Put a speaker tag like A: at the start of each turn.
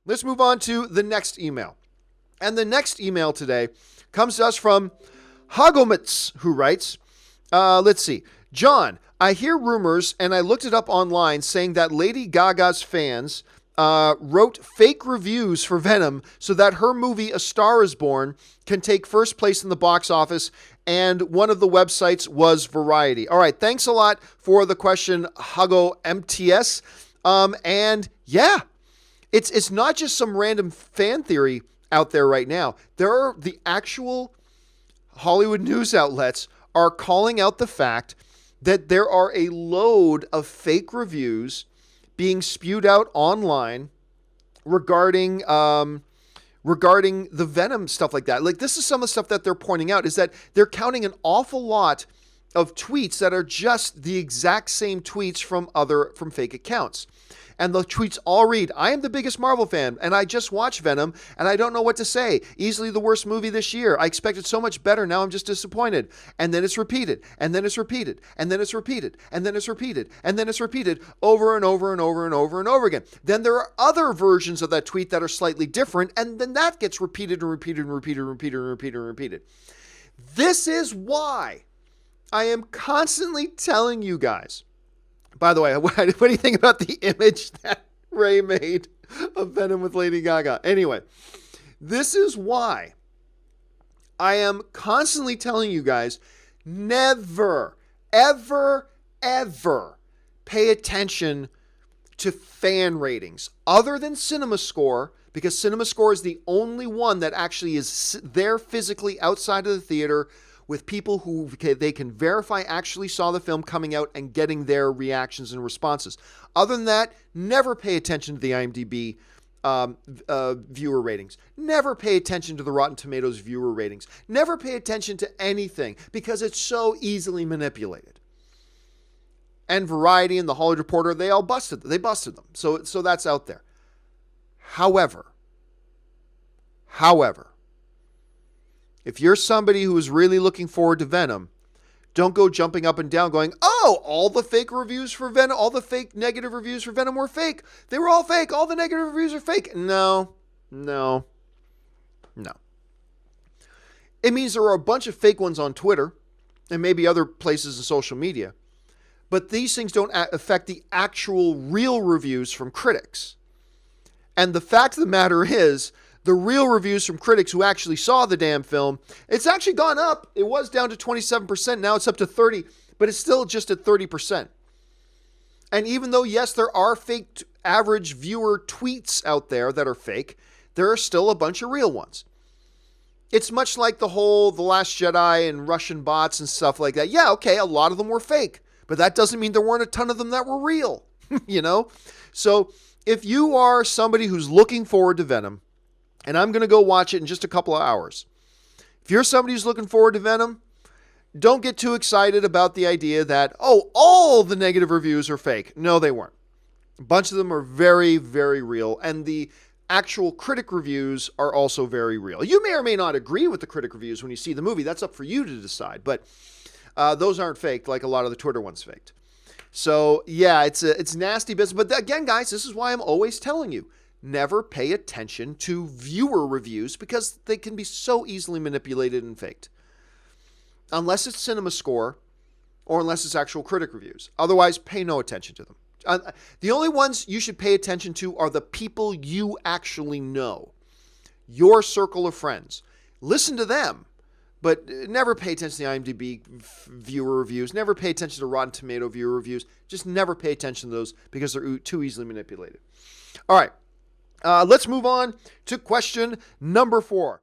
A: let's move on to the next email. And the next email today comes to us from Hagomitz, who writes, let's see. John, I hear rumors, and I looked it up online, saying that Lady Gaga's fans wrote fake reviews for Venom so that her movie A Star Is Born can take first place in the box office, and one of the websites was Variety. All right, thanks a lot for the question, Hago MTS. And yeah, it's not just some random fan theory out there right now. There are the actual Hollywood news outlets are calling out the fact that there are a load of fake reviews being spewed out online regarding the Venom stuff like that. Like, this is some of the stuff that they're pointing out, is that they're counting an awful lot of tweets that are just the exact same tweets from fake accounts. And the tweets all read, I am the biggest Marvel fan, and I just watched Venom, and I don't know what to say. Easily the worst movie this year. I expected so much better. Now I'm just disappointed. And then it's repeated, and then it's repeated, and then it's repeated, and then it's repeated, and then it's repeated over and over and over and over and over again. Then there are other versions of that tweet that are slightly different, and then that gets repeated and repeated and repeated and repeated and repeated and repeated. This is why I am constantly telling you guys. By the way, what do you think about the image that Ray made of Venom with Lady Gaga? Anyway, this is why I am constantly telling you guys, never, ever, ever pay attention to fan ratings other than CinemaScore, because CinemaScore is the only one that actually is there physically outside of the theater with people who they can verify actually saw the film coming out and getting their reactions and responses. Other than that, never pay attention to the IMDb viewer ratings. Never pay attention to the Rotten Tomatoes viewer ratings. Never pay attention to anything because it's so easily manipulated. And Variety and the Hollywood Reporter, they busted them. So that's out there. However, if you're somebody who is really looking forward to Venom, don't go jumping up and down going, oh, all the fake reviews for Venom, all the fake negative reviews for Venom were fake. They were all fake. All the negative reviews are fake. No. It means there are a bunch of fake ones on Twitter and maybe other places in social media, but these things don't affect the actual real reviews from critics. And the fact of the matter is, the real reviews from critics who actually saw the damn film, it's actually gone up. It was down to 27%. Now it's up to 30%, but it's still just at 30%. And even though, yes, there are fake average viewer tweets out there that are fake, there are still a bunch of real ones. It's much like the Last Jedi and Russian bots and stuff like that. Yeah, okay, a lot of them were fake, but that doesn't mean there weren't a ton of them that were real, you know? So if you are somebody who's looking forward to Venom, and I'm going to go watch it in just a couple of hours. If you're somebody who's looking forward to Venom, don't get too excited about the idea that, oh, all the negative reviews are fake. No, they weren't. A bunch of them are very, very real. And the actual critic reviews are also very real. You may or may not agree with the critic reviews when you see the movie. That's up for you to decide. But those aren't faked like a lot of the Twitter ones faked. So, yeah, it's nasty business. But again, guys, this is why I'm always telling you, never pay attention to viewer reviews because they can be so easily manipulated and faked. Unless it's CinemaScore or unless it's actual critic reviews. Otherwise, pay no attention to them. The only ones you should pay attention to are the people you actually know. Your circle of friends. Listen to them, but never pay attention to the IMDb viewer reviews. Never pay attention to Rotten Tomato viewer reviews. Just never pay attention to those because they're too easily manipulated. All right. Let's move on to question number 4.